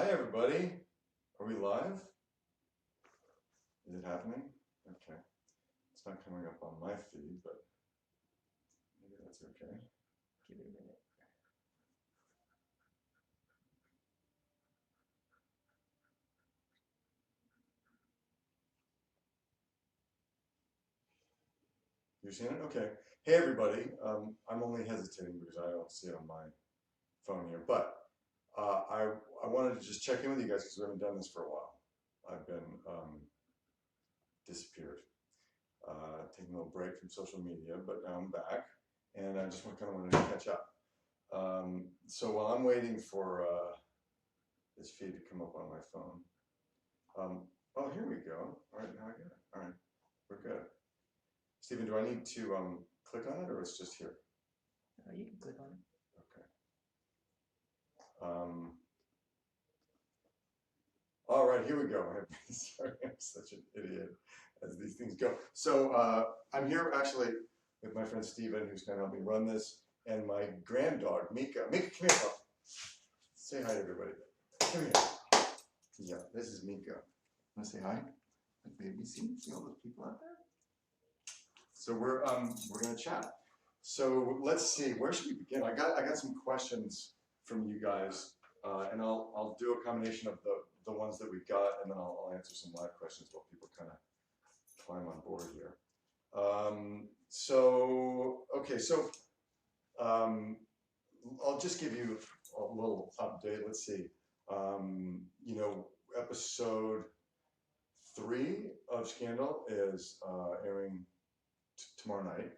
Hi everybody. Are we live? Is it happening? Okay. It's not coming up on my feed, but maybe that's okay. Give it a minute. You're seeing it? Okay. Hey everybody. I'm only hesitating because I don't see it on my phone here, but I wanted to just check in with you guys because we haven't done this for a while. I've been disappeared, taking a little break from social media, but now I'm back, and I just kind of wanted to catch up. So while I'm waiting for this feed to come up on my phone, oh, here we go. All right, now I get it. All right, we're good. Stephen, do I need to click on it, or it's just here? You can click on it. Okay. All right, here we go. Sorry, I'm such an idiot as these things go. So I'm here actually with my friend Stephen, who's going to help me run this, and my granddog, Mika. Mika, come here, pup. Say hi to everybody. Come here. Yeah, this is Mika. Want to say hi? Like baby, see all those people out there? So we're gonna chat. So let's see, where should we begin? I got some questions from you guys, and I'll do a combination of the ones that we've got, and then I'll answer some live questions while people kind of climb on board here. I'll just give you a little update. Let's see. You know, episode 3 of Scandal is airing tomorrow night,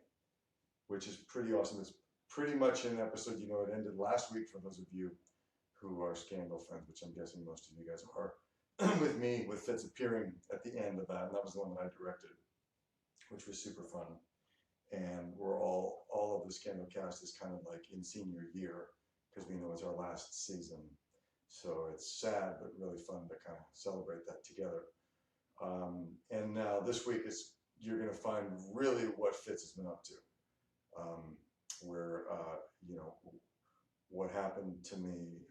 which is pretty awesome. It's pretty much an episode, you know, it ended last week for those of you who are Scandal fans, which I'm guessing most of you guys are, with me, with Fitz appearing at the end of that, and that was the one that I directed, which was super fun. And we're all of the Scandal cast is kind of like in senior year, because we know it's our last season. So it's sad, but really fun to kind of celebrate that together. And now this week is, you're going to find really what Fitz has been up to. Where, you know, what happened to me,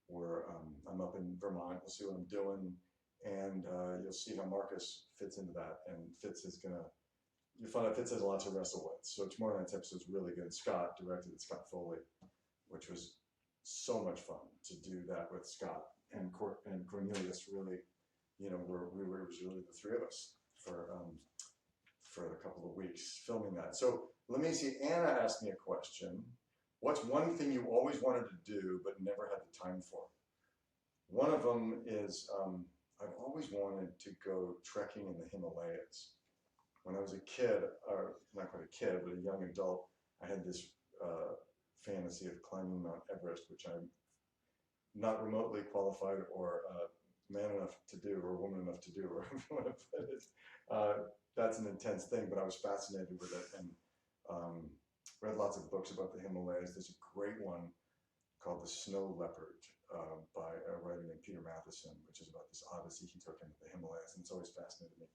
where I'm up in Vermont, you'll see what I'm doing, and you'll see how Marcus fits into that. And Fitz is going to, you'll find out Fitz has a lot to wrestle with. So tomorrow night's episode is really good. Scott directed it, Scott Foley, which was so much fun to do that with Scott and Cornelius. Really, you know, it was really the three of us for a couple of weeks filming that. So let me see, Anna asked me a question. What's one thing you always wanted to do but never had the time for? One of them is I've always wanted to go trekking in the Himalayas. When I was a kid, or not quite a kid, but a young adult, I had this fantasy of climbing Mount Everest, which I'm not remotely qualified or man enough to do, or woman enough to do, or however you want to put it. That's an intense thing, but I was fascinated with it, and read lots of books about the Himalayas. There's a great one called The Snow Leopard by a writer named Peter Matheson, which is about this odyssey he took into the Himalayas, and it's always fascinated me.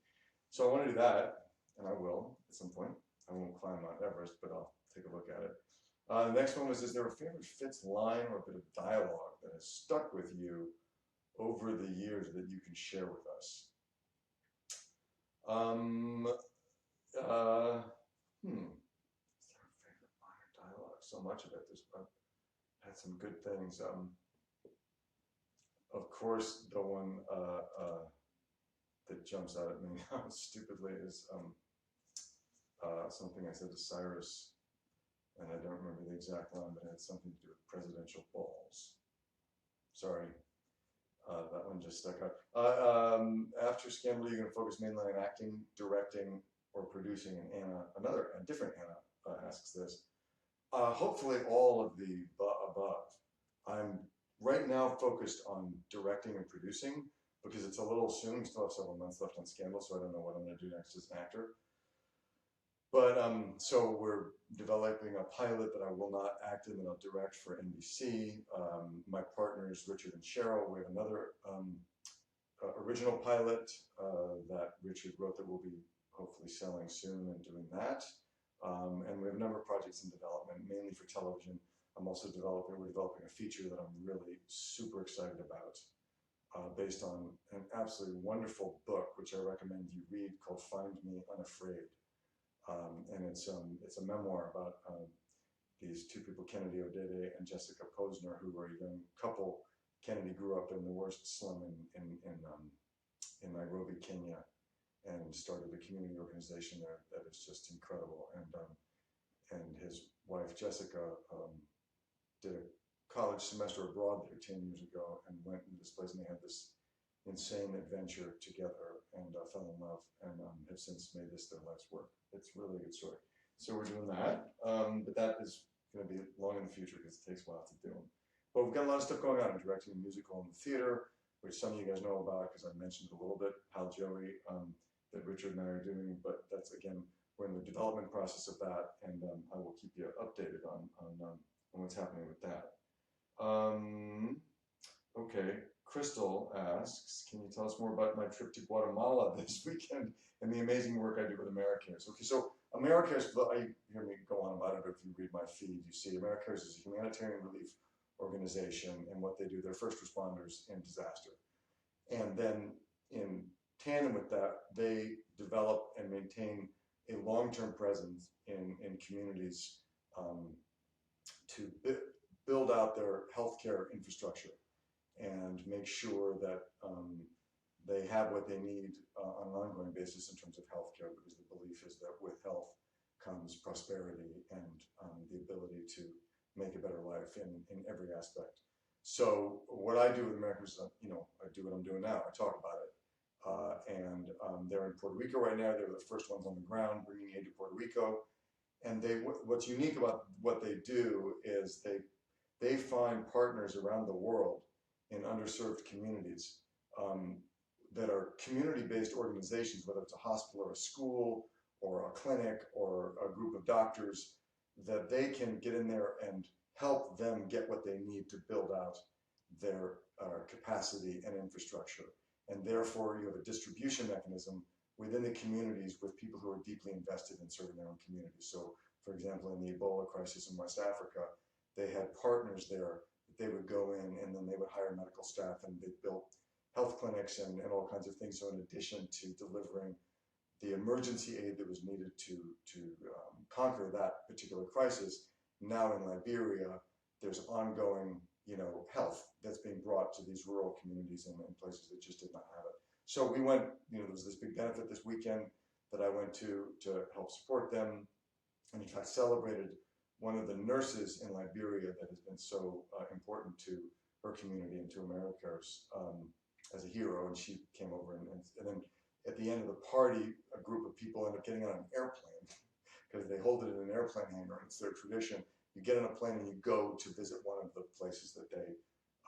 So I want to do that, and I will at some point. I won't climb Mount Everest, but I'll take a look at it. The next one was, is there a favorite Fitz line or a bit of dialogue that has stuck with you over the years that you can share with us? Is there a favorite line or dialogue? So much of it. I've had some good things. Of course, the one that jumps out at me now stupidly is something I said to Cyrus, and I don't remember the exact line, but it had something to do with presidential balls. Sorry. That one just stuck out. After Scandal, you're going to focus mainly on acting, directing, or producing. And Anna, a different Anna, asks this. Hopefully all of the above. I'm right now focused on directing and producing because it's a little soon. We still have several months left on Scandal, so I don't know what I'm going to do next as an actor. But so we're developing a pilot that I will not act in, that I'll direct for NBC. My partners, Richard and Cheryl, we have another original pilot that Richard wrote that we'll be hopefully selling soon and doing that. And we have a number of projects in development, mainly for television. We're developing a feature that I'm really super excited about. based on an absolutely wonderful book, which I recommend you read, called Find Me Unafraid. And it's a memoir about these two people, Kennedy Odede and Jessica Posner, who were a young couple. Kennedy grew up in the worst slum in Nairobi, Kenya, and started a community organization there that is just incredible. And his wife Jessica did a college semester abroad there 10 years ago and went into this place, and they had this insane adventure together and fell in love, and have since made this their life's work. It's really a good story. So we're doing that, but that is going to be long in the future because it takes a while to do them. But we've got a lot of stuff going on in directing a musical in the theater, which some of you guys know about because I mentioned it a little bit, Hal Joey, that Richard and I are doing, but that's, again, we're in the development process of that, and I will keep you updated on what's happening with that. Okay, Crystal asks, can you tell us more about my trip to Guatemala this weekend and the amazing work I do with AmeriCares? Okay, so AmeriCares, you hear me go on about it, or if you read my feed, you see AmeriCares is a humanitarian relief organization, and what they do, they're first responders in disaster. And then in tandem with that, they develop and maintain a long-term presence in communities to build out their healthcare infrastructure and make sure that they have what they need on an ongoing basis in terms of healthcare, because the belief is that with health comes prosperity and the ability to make a better life in every aspect. So what I do with AmeriCares is, I do what I'm doing now. I talk about it. And they're in Puerto Rico right now. They're the first ones on the ground bringing aid to Puerto Rico. And what's unique about what they do is they find partners around the world in underserved communities that are community-based organizations, whether it's a hospital or a school or a clinic or a group of doctors, that they can get in there and help them get what they need to build out their capacity and infrastructure. And therefore, you have a distribution mechanism within the communities with people who are deeply invested in serving their own communities. So, for example, in the Ebola crisis in West Africa, they had partners there that they would go in, and then they would hire medical staff, and they built health clinics and all kinds of things. So in addition to delivering the emergency aid that was needed to conquer that particular crisis, now in Liberia, there's ongoing health that's being brought to these rural communities and places that just did not have it. So we went, there was this big benefit this weekend that I went to help support them, and in fact celebrated one of the nurses in Liberia that has been so important to her community and to AmeriCares as a hero, and she came over, and then at the end of the party, a group of people end up getting on an airplane because they hold it in an airplane hangar. It's their tradition. You get on a plane and you go to visit one of the places that they,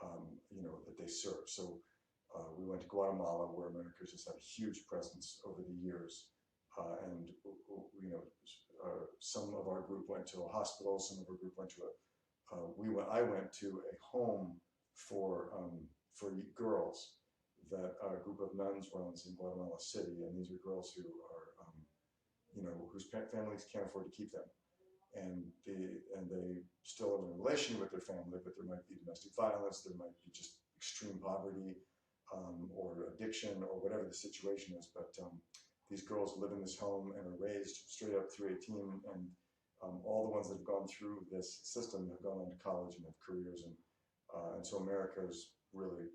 that they serve. So we went to Guatemala, where AmeriCares has had a huge presence over the years, and some of our group went to a hospital, some of our group went to I went to a home for girls that a group of nuns runs in Guatemala City, and these are girls who are, whose families can't afford to keep them, and they still have a relation with their family, but there might be domestic violence, there might be just extreme poverty, or addiction, or whatever the situation is. But these girls live in this home and are raised straight up through 18, and all the ones that have gone through this system have gone on to college and have careers, and so AmeriCares really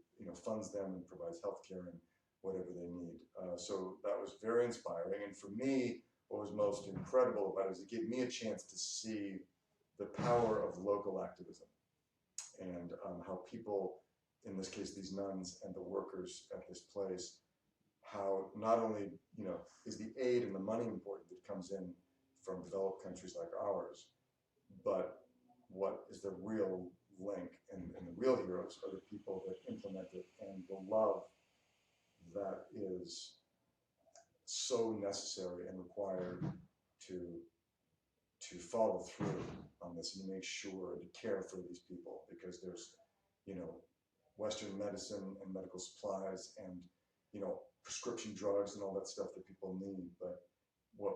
funds them and provides healthcare and whatever they need. So that was very inspiring, and for me, what was most incredible about it is it gave me a chance to see the power of local activism, and how people, in this case these nuns and the workers at this place, how not only is the aid and the money important that comes in from developed countries like ours, but what is the real link, and the real heroes are the people that implement it, and the love that is so necessary and required to follow through on this and make sure to care for these people, because there's Western medicine and medical supplies and prescription drugs and all that stuff that people need, but what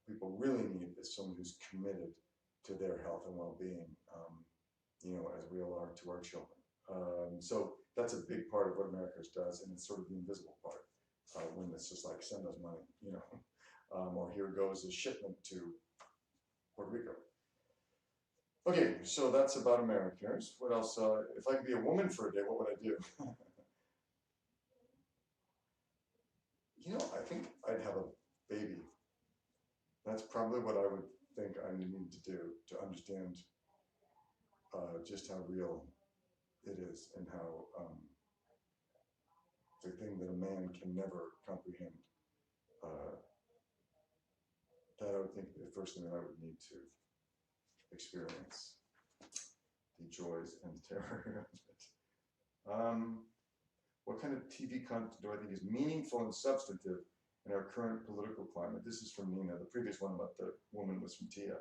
people really need is someone who's committed to their health and well-being, as we all are to our children. So that's a big part of what America does, and it's sort of the invisible part when it's just like send us money, you know, or here goes a shipment to Puerto Rico. Okay, so that's about Americans. What else? If I could be a woman for a day, what would I do? You know, I think I'd have a baby. That's probably what I would think I need to do to understand just how real it is and how the thing that a man can never comprehend. That I would think the first thing that I would need to experience the joys and terror of it. What kind of TV content do I think is meaningful and substantive in our current political climate? This is from Nina. The previous one about the woman was from Tia.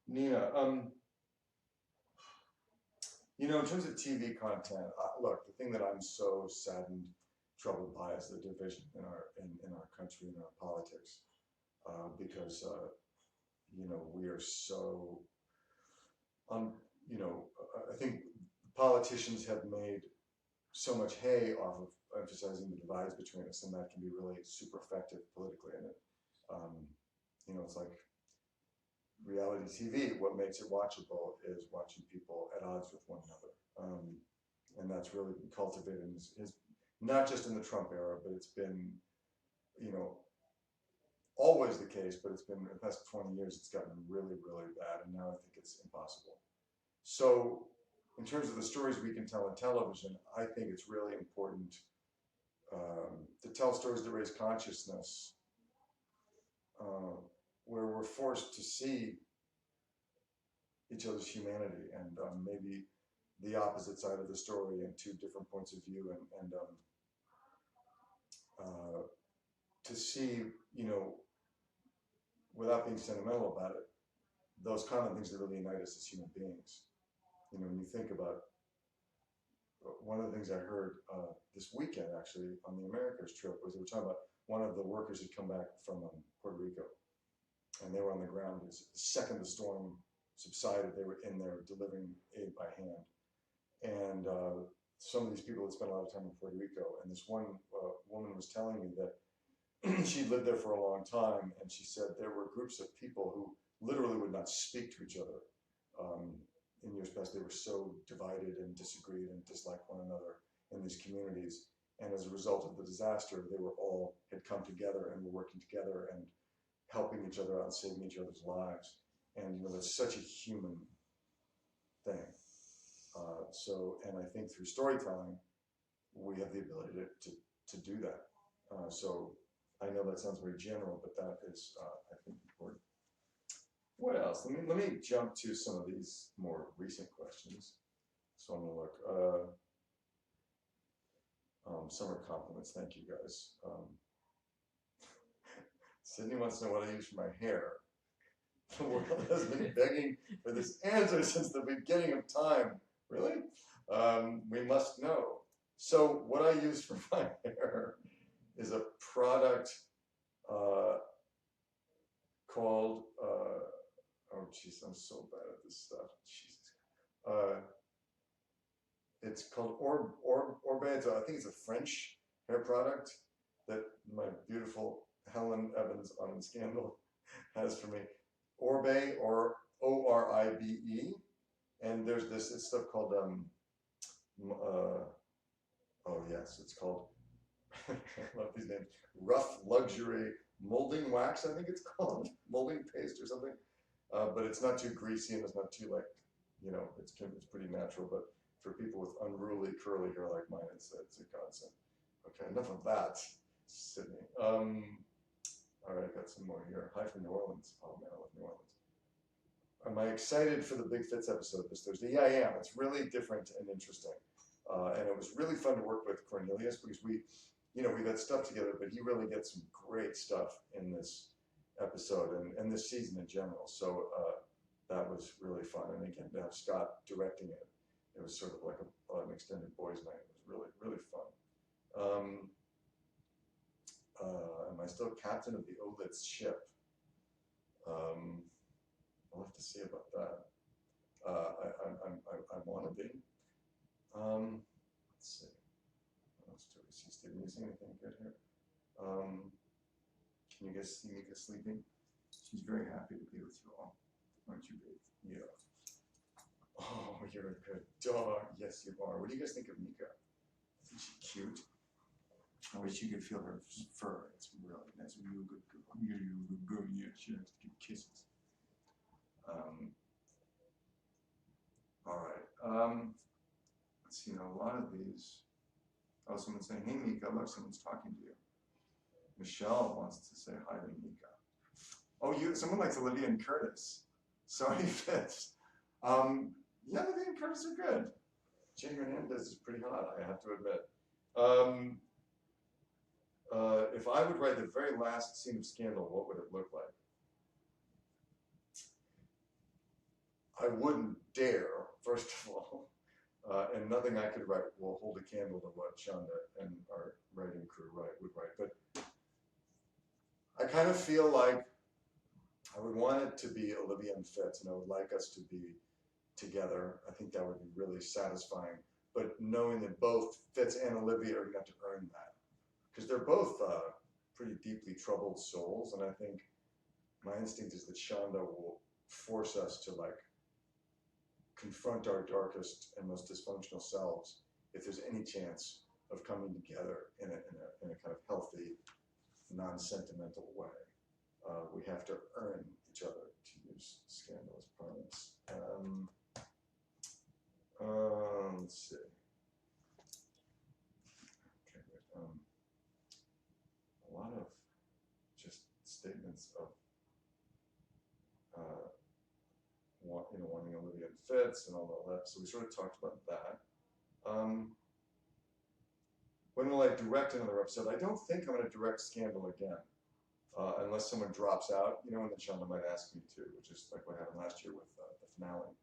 Nina, you know, in terms of TV content, look, the thing that I'm so saddened, troubled by is the division in our country, in our politics, because you know, we are so, you know, I think politicians have made so much hay off of emphasizing the divides between us, and that can be really super effective politically. And it, you know, it's like reality TV. What makes it watchable is watching people at odds with one another, and that's really been cultivated. Is not just in the Trump era, but it's been, you know, always the case. But it's been in the past 20 years. It's gotten really, really bad, and now I think it's impossible. So, in terms of the stories we can tell on television, I think it's really important to tell stories that raise consciousness, where we're forced to see each other's humanity and maybe the opposite side of the story and two different points of view, and to see, you know, without being sentimental about it, those common things that really unite us as human beings. You know, when you think about one of the things I heard this weekend, actually, on the Americas trip, was they were talking about one of the workers had come back from Puerto Rico, and they were on the ground. The second the storm subsided, they were in there delivering aid by hand. And some of these people had spent a lot of time in Puerto Rico, and this one woman was telling me that she'd lived there for a long time, and she said there were groups of people who literally would not speak to each other. In years past, they were so divided and disagreed and disliked one another in these communities. And as a result of the disaster, they were all had come together and were working together and helping each other out and saving each other's lives. And, you know, that's such a human thing. And I think through storytelling, we have the ability to do that. So I know that sounds very general, but that is, I think, important. What else? Let me jump to some of these more recent questions. So I'm gonna look. Summer compliments. Thank you, guys. Sydney wants to know what I use for my hair. The world has been begging for this answer since the beginning of time. Really? We must know. So what I use for my hair is a product called, oh geez, I'm so bad at this stuff. Jesus. It's called Orbe. I think it's a French hair product that my beautiful Helen Evans on Scandal has for me. Orbe, or Oribe. And there's this stuff called, oh yes, it's called, I love these names, Rough Luxury Molding Wax, I think it's called, molding paste or something. But it's not too greasy and it's not too, like, you know, it's pretty natural, but for people with unruly curly hair like mine, it's a godsend. Okay, enough of that, Sydney. All right, got some more here. Hi from New Orleans. Oh man, I love New Orleans. Am I excited for the Big Fits episode this Thursday? Yeah, I am. It's really different and interesting. And it was really fun to work with Cornelius because we got stuff together, but he really gets some great stuff in this episode and this season in general. So that was really fun. And again, to have Scott directing it, it was sort of like an extended boys' night. It was really, really fun. Am I still captain of the Olitz ship? I'll have to see about that. I want to be. Let's see. What else do we see? Steven, you see anything good here? Can you guys see Mika sleeping? She's very happy to be with you all. Aren't you, babe? Yeah. Oh, you're a good dog. Yes, you are. What do you guys think of Mika? Isn't she cute? I wish you could feel her fur. It's really nice. You're a good girl. You're a good girl. Yeah, she likes to give kisses. All right. Let's see. Now, a lot of these. Oh, someone's saying, "Hey, Mika, look, someone's talking to you." Michelle wants to say hi to Mika. Oh, someone likes Olivia and Curtis. Sorry, Fitz. Yeah, Olivia and Curtis are good. Jay Hernandez is pretty hot, I have to admit. If I would write the very last scene of Scandal, what would it look like? I wouldn't dare, first of all, and nothing I could write will hold a candle to what Shonda and our writing crew would write. But I kind of feel like I would want it to be Olivia and Fitz, and I would like us to be together. I think that would be really satisfying. But knowing that both Fitz and Olivia are going to have to earn that, because they're both pretty deeply troubled souls, and I think my instinct is that Shonda will force us to like confront our darkest and most dysfunctional selves if there's any chance of coming together in a kind of healthy, non-sentimental way. We have to earn each other, to use Scandal's parlance. Let's see. Okay, a lot of just statements of wanting Olivia and Fitz and all that. So we sort of talked about that. When will I direct another episode? I don't think I'm going to direct Scandal again, unless someone drops out, and then Shonda might ask me to, which is like what happened last year with the finale.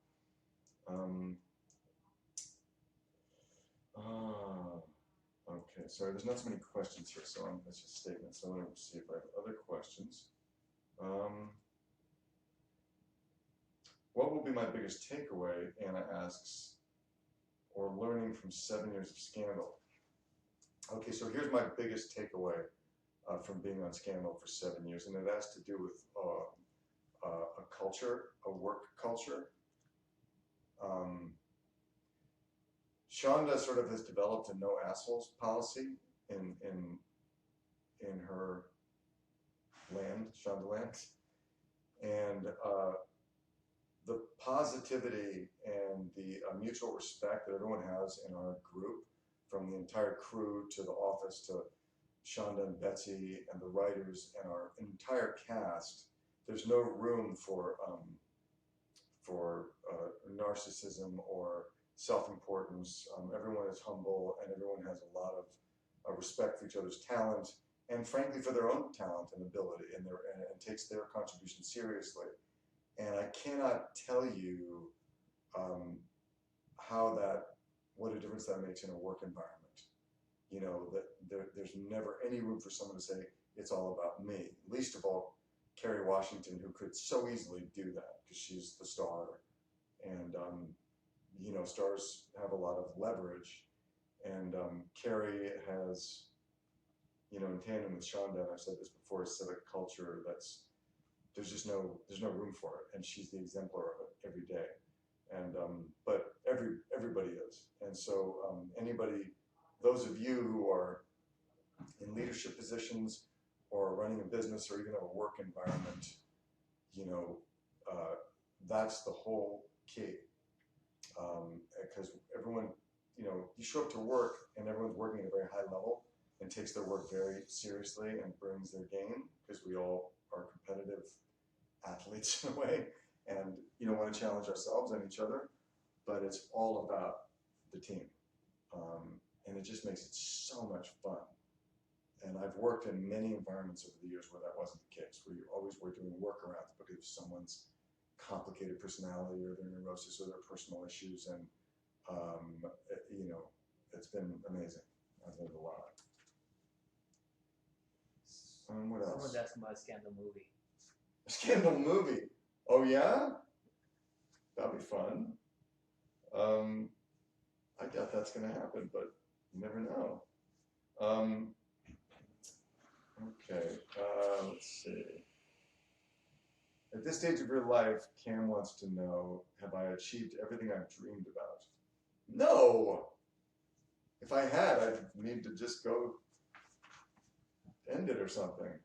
Okay, sorry, there's not so many questions here, so that's just statements. So I want to see if I have other questions. What will be my biggest takeaway, Anna asks, or learning from 7 years of Scandal? Okay, so here's my biggest takeaway from being on Scandal for 7 years, and it has to do with a culture, a work culture. Shonda sort of has developed a no assholes policy in her land, Shondaland, and the positivity and the mutual respect that everyone has in our group, from the entire crew to the office to Shonda and Betsy and the writers and our entire cast, there's no room for narcissism or self-importance. Everyone is humble, and everyone has a lot of respect for each other's talent, and frankly for their own talent and ability, and takes their contribution seriously. And I cannot tell you what a difference that makes in a work environment. That there's never any room for someone to say it's all about me. Least of all, Kerry Washington, who could so easily do that because she's the star, and stars have a lot of leverage, and Kerry has, in tandem with Shonda, and I've said this before, civic culture there's no room for it, and she's the exemplar of it every day, and but everybody is, and so those of you who are in leadership positions or running a business or even a work environment, that's the whole key. Because everyone, you show up to work and everyone's working at a very high level and takes their work very seriously and brings their game, because we all are competitive athletes in a way, and want to challenge ourselves and each other, but it's all about the team. And it just makes it so much fun. And I've worked in many environments over the years where that wasn't the case, where you always were doing workarounds because of someone's complicated personality or their neurosis or their personal issues, and it's been amazing. I've learned a lot. What else? Someone's asking about a Scandal movie. A Scandal movie? Oh yeah? That'd be fun. I doubt that's going to happen, but You never know. Okay, let's see. At this stage of your life, Cam wants to know, have I achieved everything I've dreamed about? No! If I had, I'd need to just go end it or something.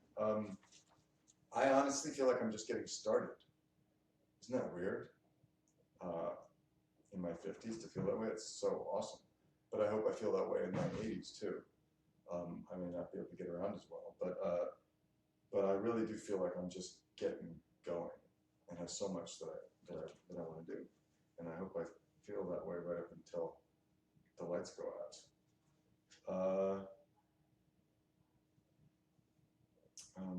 I honestly feel like I'm just getting started. Isn't that weird? In my 50s to feel that way, it's so awesome. But I hope I feel that way in my 80s too. I may not be able to get around as well, but I really do feel like I'm just getting going and have so much that I want to do, and I hope I feel that way right up until the lights go out.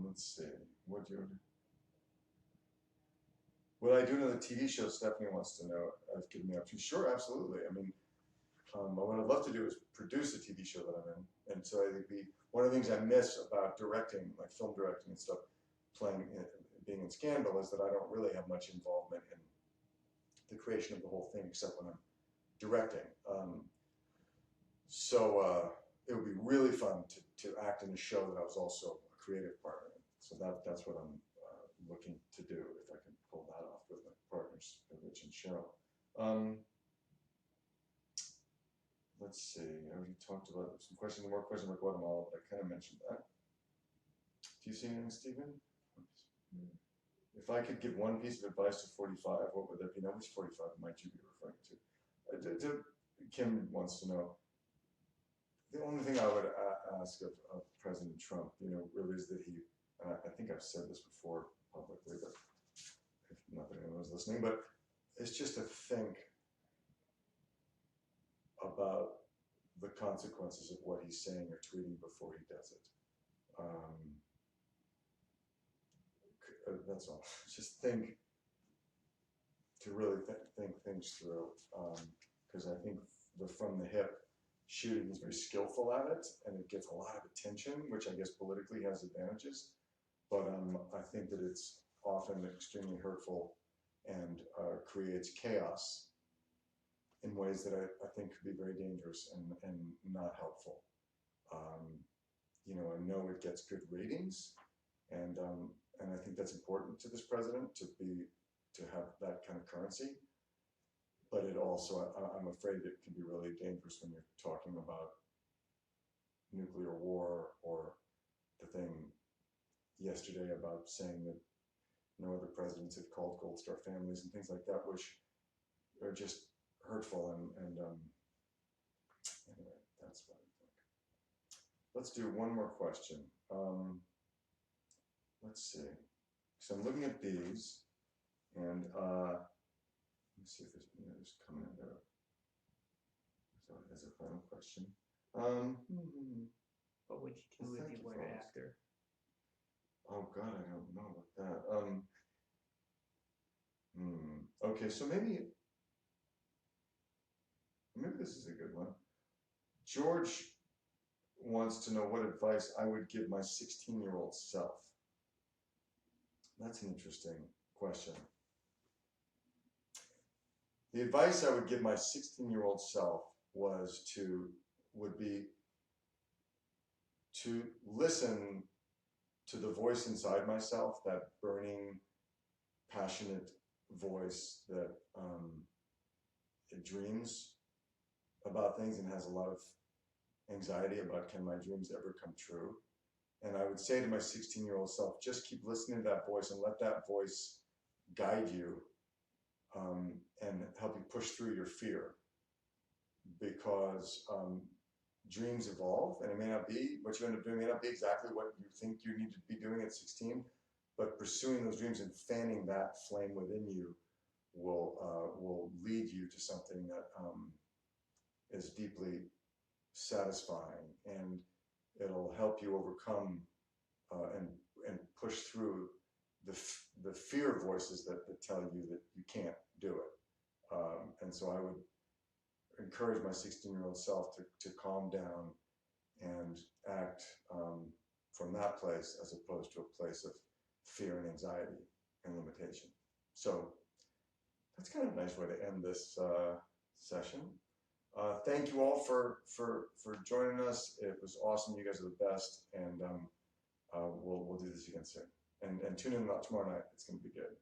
Let's see. Would I do another TV show? Stephanie wants to know. I've given me up to. Sure, absolutely. I mean, what I'd love to do is produce a TV show that I'm in, and so I think one of the things I miss about directing, like film directing and stuff, being in Scandal, is that I don't really have much involvement in the creation of the whole thing except when I'm directing. So it would be really fun to act in a show that I was also a creative partner in. So that's what I'm looking to do, if I can pull that off with my partners, Rich and Cheryl. Let's see, I already talked about some more questions about Guatemala, but I kind of mentioned that. Do you see anything, Stephen? If I could give one piece of advice to 45, what would that be? Now, which 45 might you be referring to? Kim wants to know. The only thing I would ask of President Trump, really is that he, I think I've said this before publicly, but if not that anyone's listening, but it's just to think about the consequences of what he's saying or tweeting before he does it. That's all. Just think, to really think things through, because I think the from the hip shooting is very skillful at it, and it gets a lot of attention, which I guess politically has advantages, but I think that it's often extremely hurtful and creates chaos in ways that I think could be very dangerous and not helpful. I know it gets good ratings, and I think that's important to this president to have that kind of currency. But it also, I'm afraid it can be really dangerous when you're talking about nuclear war, or the thing yesterday about saying that no other presidents had called Gold Star families and things like that, which are just hurtful. And anyway, that's what I think. Let's do one more question. Let's see. So I'm looking at these, and let's see if there's any others coming in there. So as a final question. What would you do if you were an actor? Oh God, I don't know about that. Okay, so maybe this is a good one. George wants to know what advice I would give my 16-year-old self. That's an interesting question. The advice I would give my 16-year-old self would be to listen to the voice inside myself, that burning, passionate voice that it dreams about things and has a lot of anxiety about, can my dreams ever come true? And I would say to my 16-year-old self, just keep listening to that voice and let that voice guide you and help you push through your fear, because dreams evolve, and it may not be what you end up doing, may not be exactly what you think you need to be doing at 16, but pursuing those dreams and fanning that flame within you will lead you to something that is deeply satisfying, and it'll help you overcome and push through the fear voices that tell you that you can't do it. And so I would encourage my 16-year-old self to calm down and act from that place, as opposed to a place of fear and anxiety and limitation. So that's kind of a nice way to end this session. Thank you all for joining us. It was awesome. You guys are the best, and we'll do this again soon. And tune in tomorrow night. It's going to be good.